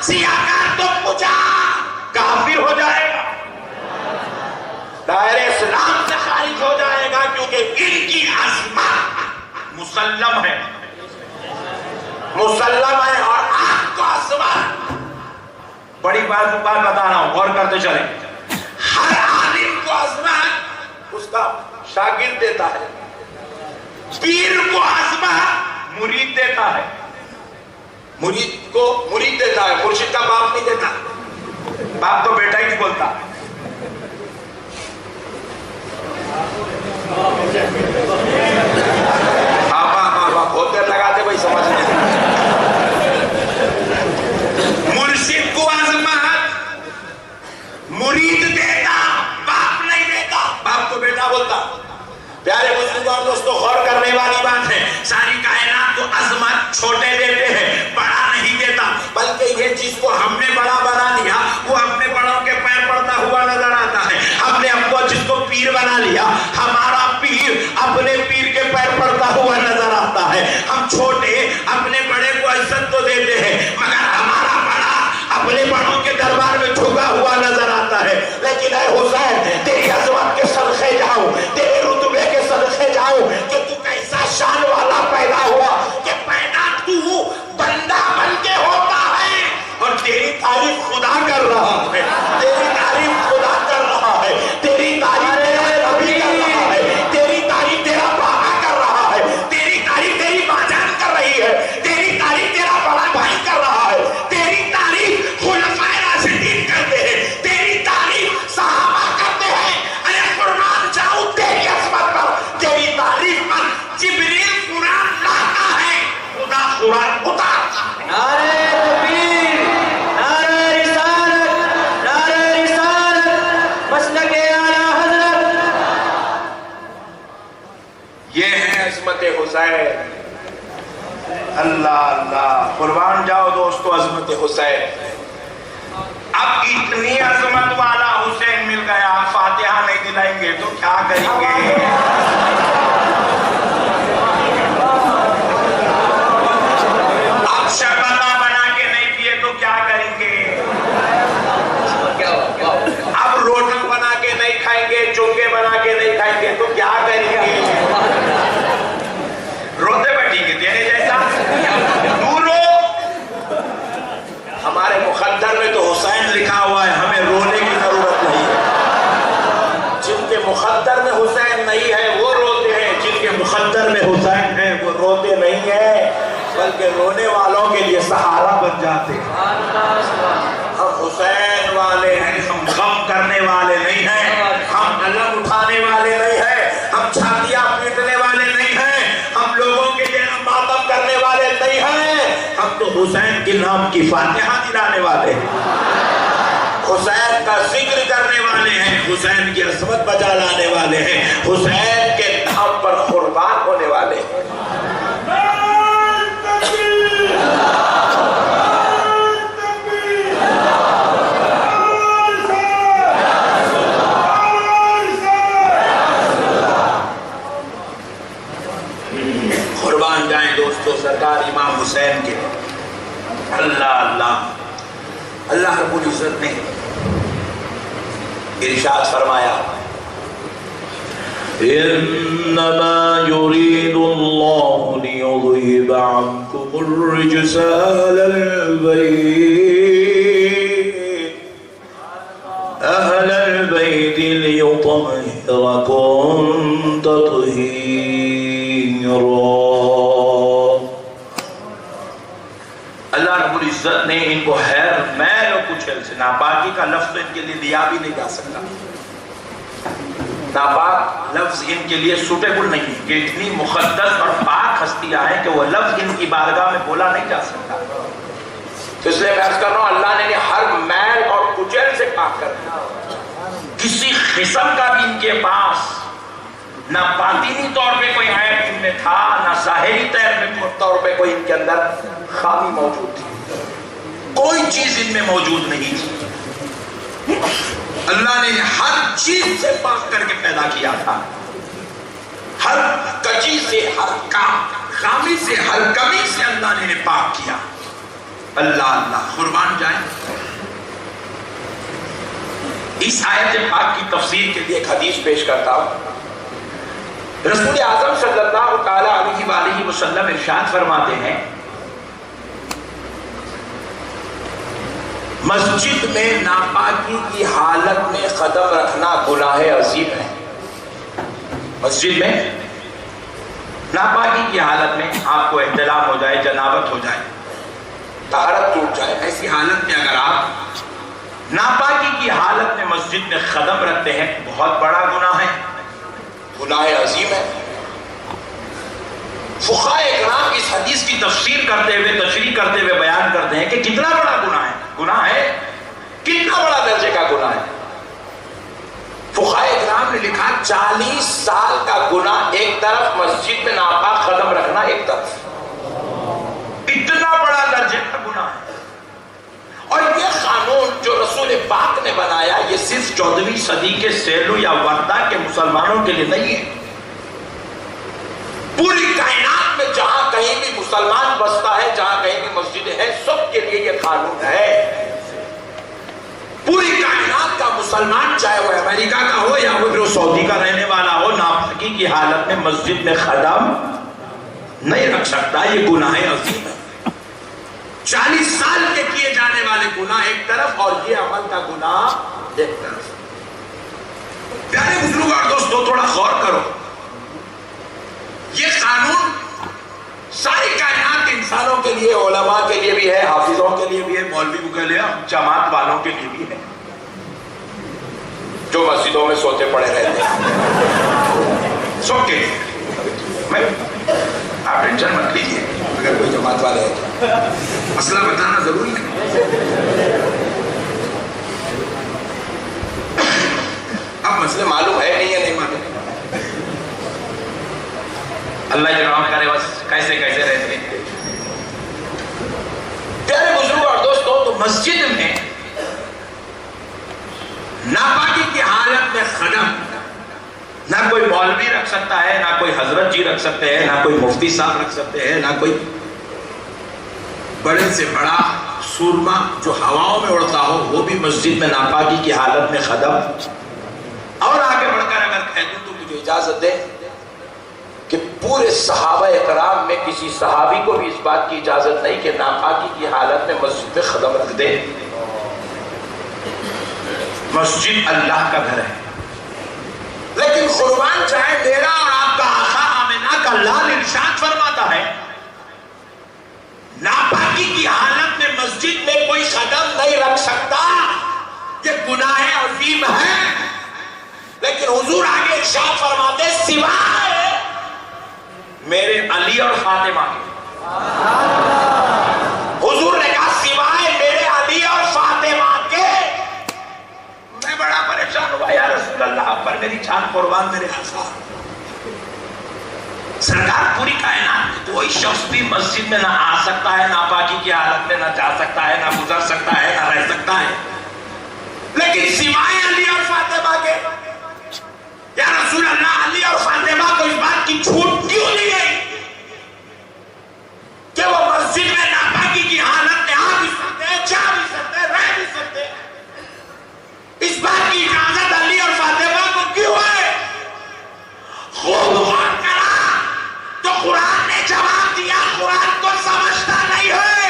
سیاکار تو پوچھا کافر ہو جائے گا، دائرے اسلام سے خارج ہو جائے گا، کیونکہ ان کی عظمت مسلم ہے، مسلم ہے۔ اور آپ کو عظمت، بڑی بات بتا رہا ہوں، غور کرتے چلیں، ہر عالم کو عظمت اس کا شاگرد دیتا ہے، پیر کو عظمت مرید دیتا ہے، مرید کو مرید دیتا ہے، مرشد کا باپ نہیں دیتا، باپ تو بیٹا ہی نہیں بولتا۔ بہت دیر لگاتے بھائی سمجھ نہیں، مرشد کو عظمت مرید دیتا، باپ نہیں دیتا، باپ تو بیٹا بولتا۔ پیارے بزرگوں دوستو، غور کرنے والی بات ہے، ساری کائنات کو عظمت چھوٹے دیتے ہیں، بڑا نہیں دیتا، بلکہ یہ چیز کو ہم نے بڑا بنا لیا، وہ اپنے بڑوں کے پیر پڑتا ہوا نظر آتا ہے۔ ہم نے اب کو جس کو پیر بنا لیا، ہمارا پیر اپنے پیر کے پیر پڑتا ہوا نظر آتا ہے۔ ہم چھوٹے اپنے بڑے کو عزت تو دیتے ہیں، مگر ہمارا بڑا اپنے بڑوں کے دربار میں جھکا ہوا نظر آتا ہے۔ لیکن اے حسین، تیری عظمت کے صدقے جاؤں، تیرے رتبے کے صدقے جاؤں کہ تو کیسا شان والا پیدا ہوا، کہ پیدا تو بندہ بن کے ہوتا ہے، اور تیری تعریف خدا کر رہا ہے، تیری تعریف خدا کر رہا ہے، تیری تعریف تیرا نبی کر رہا ہے، تیری تعریف تیرا بابا کر رہا ہے، تیری تعریف تیری ماں جان کر رہی ہے، تیری تعریف تیرا بڑا بھائی کر رہا ہے، تیری تعریف خلفائے راشدین کرتے ہیں، تیری تعریف صحابہ کرتے ہیں۔ ارے قربان جاؤں تیری عظمت پر، تیری تعریف پر جبریل قرآن لاتا ہے، خدا قرآن اتارتا ہے۔ نعرہ تکبیر، نعرہ رسالت، نعرہ رسالت، مسلک اعلیٰ حضرت۔ یہ ہے عظمت حسین۔ اللہ اللہ، قربان جاؤ دوستو عظمت حسین۔ اب اتنی عظمت والا حسین مل گیا، فاتحہ نہیں دلائیں گے تو کیا کریں گے؟ اب شربتہ بنا کے نہیں پیے تو کیا کریں گے؟ اب روٹی بنا کے نہیں کھائیں گے، چونکے بنا کے نہیں کھائیں گے تو کیا کریں گے؟ روتے بیٹھیں گے تیرے جیسا؟ دور ہو۔ ہمارے مقدر میں تو حسین لکھا ہوا ہے، ہمیں رونے کی ضرورت نہیں ہے۔ جن کے مقدر میں حسین نہیں ہے وہ روتے ہیں، جن کے مقدر میں حسین ہے وہ روتے نہیں ہیں، بلکہ رونے والوں کے لیے سہارا بن جاتے ہیں۔ ہم حسین والے ہیں، ہم غم کرنے والے نہیں ہیں، ہم علم اٹھانے والے نہیں ہیں، ہم چھاتیاں پیٹنے والے نہیں ہیں، ہم لوگوں کے لیے ماتم کرنے والے نہیں ہیں، ہم تو حسین کے نام کی فاتحہ دلانے والے ہیں، حسین کا ذکر کرنے والے ہیں، حسین کی عظمت بجا لانے والے ہیں، حسین کے نام پر قربان ہونے والے ہیں۔ قربان جائیں دوستو سرکار امام حسین کے۔ اللہ اللہ، اللہ رب العزت نے ارشاد فرمایا، انما يريد الله ليذهب عنكم الرجس اهل البيت ليطهركم تطهيرا۔ اللہ رب العزت نے ان کو خیر میل و کچل سے، ناپاکی کا لفظ ان کے لیے دیا بھی نہیں جا سکتا، ناپاک لفظ ان کے لیے سوٹیبل نہیں ہے، کہ اتنی مقدس اور پاک ہستیاں ہیں کہ وہ لفظ ان کی بارگاہ میں بولا نہیں جا سکتا۔ تو اس لیے میں عرض کر رہا ہوں، اللہ نے ہر میل اور کچل سے پاک کر دیا، کسی قسم کا بھی ان کے پاس نہ باطنی طور پہ کوئی عیب ان میں تھا، نہ ظاہری طور پہ کوئی ان کے اندر خامی موجود تھی، کوئی چیز ان میں موجود نہیں تھی۔ اللہ نے ہر چیز سے پاک کر کے پیدا کیا تھا، ہر کچی سے، ہر خامی سے، ہر کمی سے اللہ نے پاک کیا۔ اللہ اللہ قربان جائیں. اس آیت پاک کی تفسیر کے لیے ایک حدیث پیش کرتا ہوں. رسول اعظم صلی اللہ تعالی علیہ وآلہ وسلم ارشاد فرماتے ہیں مسجد میں ناپاکی کی حالت میں قدم رکھنا گناہ عظیم ہے. مسجد میں ناپاکی کی حالت میں آپ کو احتلام ہو جائے, جنابت ہو جائے, طہارت ٹوٹ جائے, ایسی حالت میں اگر آپ ناپاکی کی حالت میں مسجد میں قدم رکھتے ہیں بہت بڑا گناہ ہے, گناہ عظیم ہے. فقہاء اکرام اس حدیث کی تفسیر کرتے ہوئے, تشریح کرتے ہوئے بیان کرتے ہیں کہ کتنا بڑا گناہ ہے. گناہ ہے, کتنا بڑا درجے کا گناہ ہے. فقہاء اکرام نے لکھا 40 سال کا گناہ ایک طرف, مسجد میں ناپاک قدم رکھنا ایک طرف. اتنا بڑا درجے کا گناہ ہے. اور یہ قانون جو رسول پاک نے بنایا یہ صرف 14ویں صدی کے سیلو یا وردہ کے مسلمانوں کے لیے نہیں ہے. پوری کائنات میں جہاں کہیں بھی مسلمان بستا ہے, جہاں کہیں بھی مسجدیں ہیں, سب کے لیے یہ قانون ہے. پوری کائنات کا مسلمان چاہے وہ امریکہ کا ہو یا وہ جو سعودی کا رہنے والا ہو, ناپاکی کی حالت میں مسجد میں قدم نہیں رکھ سکتا. یہ گناہ عظیم ہے. 40 سال کے کیے جانے والے گناہ ایک طرف اور یہ عمل کا گناہ ایک طرف. پیارے بزرگ اور دوستو تھوڑا غور کرو. یہ قانون ساری کائنات کے انسانوں کے لیے, علماء کے لیے بھی ہے, حافظوں کے لیے بھی ہے, مولویوں کے لیے, جماعت والوں کے لیے بھی ہے جو مسجدوں میں سوتے پڑے رہتے ہیں. سو کے میں آپ ٹینشن مت لیجیے, اگر کوئی جماعت والے ہے تو مسئلہ بتانا ضروری ہے. اب مسئلے معلوم ہے نہیں ہے, نہیں معلوم, اللہ جرام کرے بس کیسے کیسے رہتے ہیں. پیارے بزرگ اور دوستو, تو مسجد میں ناپاکی کی حالت میں قدم نہ کوئی مولوی رکھ سکتا ہے, نہ کوئی حضرت جی رکھ سکتے ہیں, نہ کوئی مفتی صاحب رکھ سکتے ہیں, نہ کوئی بڑے سے بڑا سورما جو ہواؤں میں اڑتا ہو وہ بھی مسجد میں ناپاکی کی حالت میں قدم. اور آگے بڑھ کر اگر کہہ دوں تو مجھے اجازت دے کہ پورے صحابہ اکرام میں کسی صحابی کو بھی اس بات کی اجازت نہیں کہ ناپاکی کی حالت میں مسجد میں قدم رکھ دے. مسجد اللہ کا گھر ہے, لیکن قربان چاہے میرا اور آپ کا آقا آمنہ کا لال ارشاد فرماتا ہے ناپاکی کی حالت میں مسجد میں کوئی قدم نہیں رکھ سکتا, یہ گناہ عظیم ہے. لیکن حضور آگے ارشاد فرماتے سوائے میرے علی اور فاطمہ کے. حضور نے کہا سوائے میرے علی اور فاطمہ کے. میں بڑا پریشان ہوا, یا رسول اللہ آپ پر میری جان قربان میرے آقا. سرکار پوری کائنات میں کوئی شخص بھی مسجد میں نہ آ سکتا ہے, ناپاکی کی حالت میں نہ جا سکتا ہے, نہ گزر سکتا ہے, نہ رہ سکتا ہے, لیکن سوائے علی اور فاطمہ کے. یا رسول اللہ علی اور فاطمہ کو اس بات کی چھوٹ کیوں دی گئی کہ وہ مسجد میں ناپاکی کی حالت میں آ بھی سکتے ہیں, جا بھی سکتے ہیں, رہ بھی سکتے ہیں؟ اس بات کی اجازت علی اور فاطمہ کو کیوں ہے؟ خوب غور کرا تو قرآن نے جواب دیا. قرآن کو سمجھتا نہیں ہے,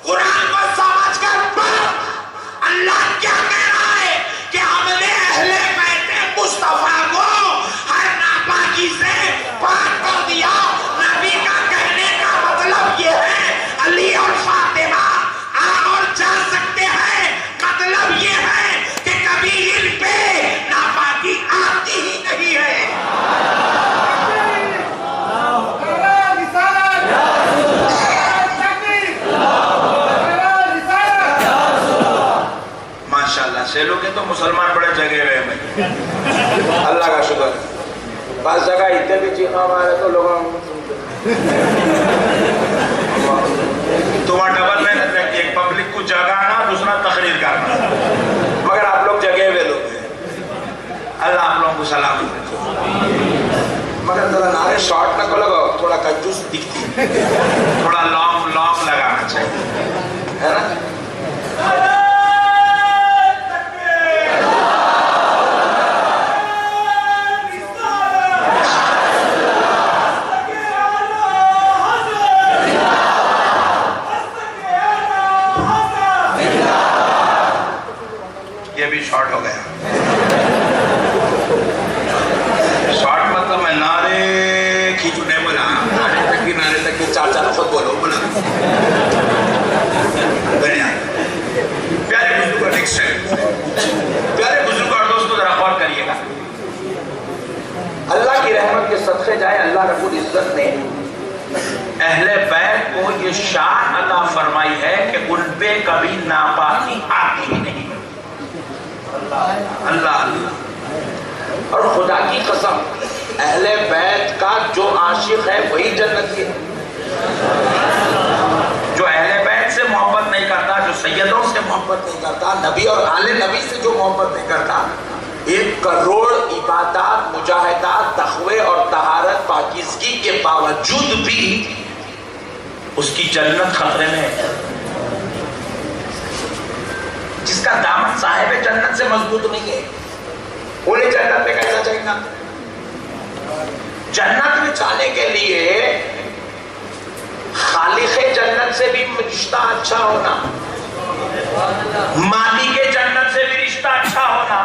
قرآن کو سمجھ کر پڑھ اللہ کیا کہہ رہا ہے کہ ہم نے اہل بیت مصطفیٰ کو ہر ناپاکی سے پاک کر دیا. نبی کا کہنے کا مطلب یہ ہے علی اور فاطمہ آ اور جا سکتے ہیں, مطلب یہ ہے کہ کبھی ان پہ ناپاکی آتی ہی نہیں ہے. ماشاءاللہ سیلو کے تو مسلمان بڑے جگہ ہوئے بھائی, اللہ کا شکر. بعض جگہ اتنے بھی چیخا مارے تو لوگوں تو وہاں ڈبل محنت رہتی ہے, ایک پبلک کو جگانا, دوسرا تقریر کرنا, مگر آپ لوگ جگہ ہوئے لوگ ہیں. اللہ آپ لوگوں کو سلامت رکھے. مگر ذرا نعرے شارٹ نہ کو لگاؤ, تھوڑا کنجوس دکھتی, تھوڑا لانگ لانگ لگانا. چاہیے، ہے نا؟ یہ بھی شارٹ ہو گیا. شارٹ مطلب میں نعرے کھینچو نہیں بولا، نعرے تک کی چار خود بولو بولا. پیارے بزرگ نیکسٹ پیارے بزرگ اور دوستو ذرا غور کریے گا. اللہ کی رحمت کے صدقے جائے اللہ رب العزت نے اہل بیت کو یہ شان عطا فرمائی ہے کہ ان پہ کبھی ناپاکی آتی ہی نہیں. اللہ اللہ اور خدا کی قسم اہل بیت کا جو عاشق ہے وہی جنتی ہے. جو اہل بیت سے محبت نہیں کرتا، جو سیدوں سے محبت نہیں کرتا، نبی اور آل نبی سے جو محبت نہیں کرتا، 1 کروڑ عبادات، مجاہدات، تقوی اور طہارت پاکیزگی کے باوجود بھی اس کی جنت خطرے میں ہے. جس کا دامن صاحب جنت سے مضبوط نہیں ہے انہیں جنت میں کیسا جائے گا؟ جنت میں جانے کے لیے خالق جنت سے بھی رشتہ اچھا ہونا، مالک جنت سے بھی رشتہ اچھا ہونا،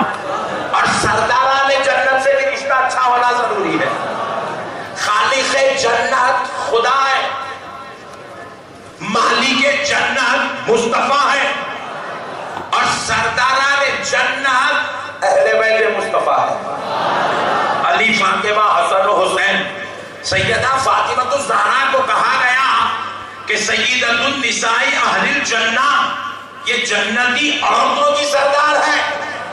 اور سرداران جنت سے بھی رشتہ اچھا ہونا ضروری ہے. خالق جنت خدا ہے، مالک جنت مصطفیٰ ہے، اور سرداران جنت اہل بیت مصطفیٰ ہے. علی، فاطمہ، حسن و حسین. سیدہ فاطمہ الزہرا کو کہا گیا کہ سیدۃ النساء اہل الجنہ، یہ جنتی عورتوں کی سردار ہے.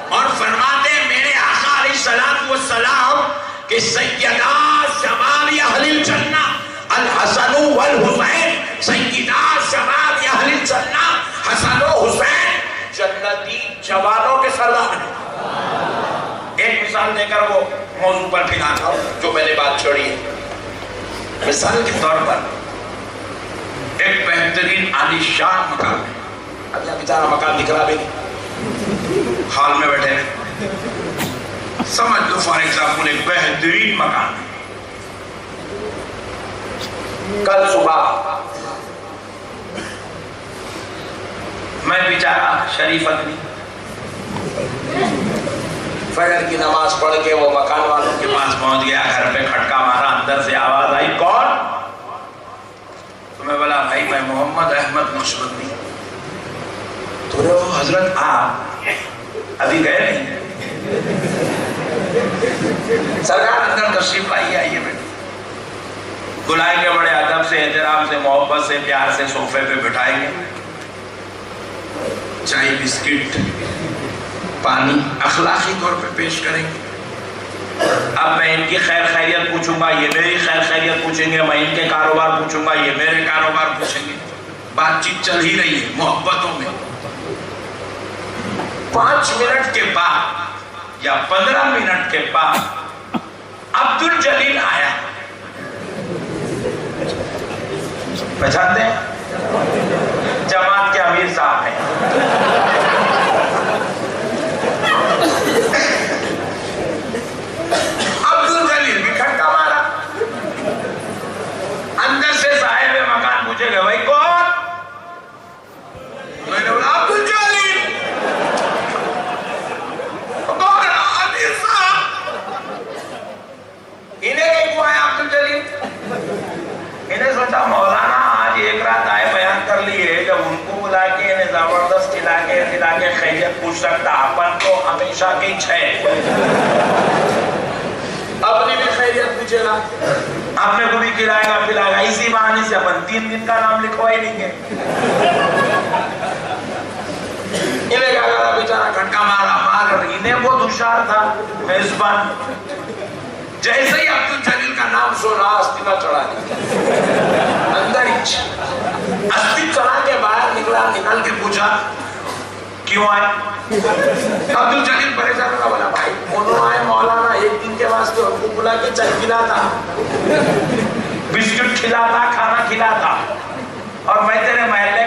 اور فرماتے ہیں میرے آقا علیہ الصلوۃ والسلام کہ سیدہ شباب اہل الجنہ الحسن والحسین، سیدہ شباب اہل الجنہ حسن و حسین جنتی جوانوں کے سردار ہیں. ایک مثال دے کر وہ موضوع پر پھر آتا ہوں جو میں نے بات چھوڑی ہے. مثال کے طور پر ایک بہترین عالی شان مکان ہے. اب یہاں بیچارہ مکان دکھ رہا بھی نہیں، ہال میں بیٹھے ہیں، سمجھ لو فار ایگزامپل ایک بہترین مکان ہے. کل صبح میں بیچارہ شریف آدمی فجر کی نماز پڑھ کے وہ مکان والوں کے پاس پہنچ گیا. گھر پہ کھٹکا مارا، اندر سے آواز آئی کون؟ تو میں بولا بھائی میں محمد احمد نقشبندی. تو نے وہ حضرت آپ ابھی گئے نہیں؟ سرکار اندر تشریف لائیے، آئیے بیٹھے. بلائیں گے بڑے ادب سے، احترام سے، محبت سے، پیار سے صوفے پہ بٹھائیں گے. چائے، بسکٹ، پانی اخلاقی طور پہ پیش کریں گے. اب میں ان کی خیر خیریت پوچھوں گا، یہ میری خیر خیریت پوچھیں گے. میں ان کے کاروبار پوچھوں گا، یہ میرے کاروبار پوچھیں گے. بات چیت چل ہی رہی ہے محبتوں میں. 5 منٹ کے بعد یا 15 منٹ کے بعد عبد الجلیل آیا. پہچانتے ہیں؟ جماعت کے امیر صاحب ہیں. عبد الجلیل بھی کھٹکا مارا. اندر سے صاحب مکان پوچھے گا بھائی کون؟ میں نے بولا عبد الجلیل. کون؟ امیر صاحب. انہیں کیوں آیا عبد الجلیل؟ انہیں سوچا مولانا آج ایک رات آئے بیان کر لیے، جب ان کو بلا کے انہیں زبردست کھلا کے خیریت پوچھ سکتا، اپن تو ہمیشہ کی چھے اپنی بھی خیریت پوچھے گا، اپنے کو بھی کھلائے گا پلائے گا. اسی بہانے سے اپن 3 دن کا نام لکھوا ہی نہیں گے. انہیں کیا کرا بیچارہ کھٹکا مار انہیں وہ دشار تھا میزبان. جیسے ہی عبد الجلیل کا نام سنا استعمال چڑھا دیا اندر ہی. استعمال چڑھا کے باہر نکل کے پوچھا کیوں آئے؟ عبد الجلیل پریشان کا بولا بھائی انہوں آئے مولانا 1 دن کے واسطے ان کو بلا کے چائے کھلاتا، بسکٹ کھلاتا، کھانا کھلاتا، اور میں تیرے محلے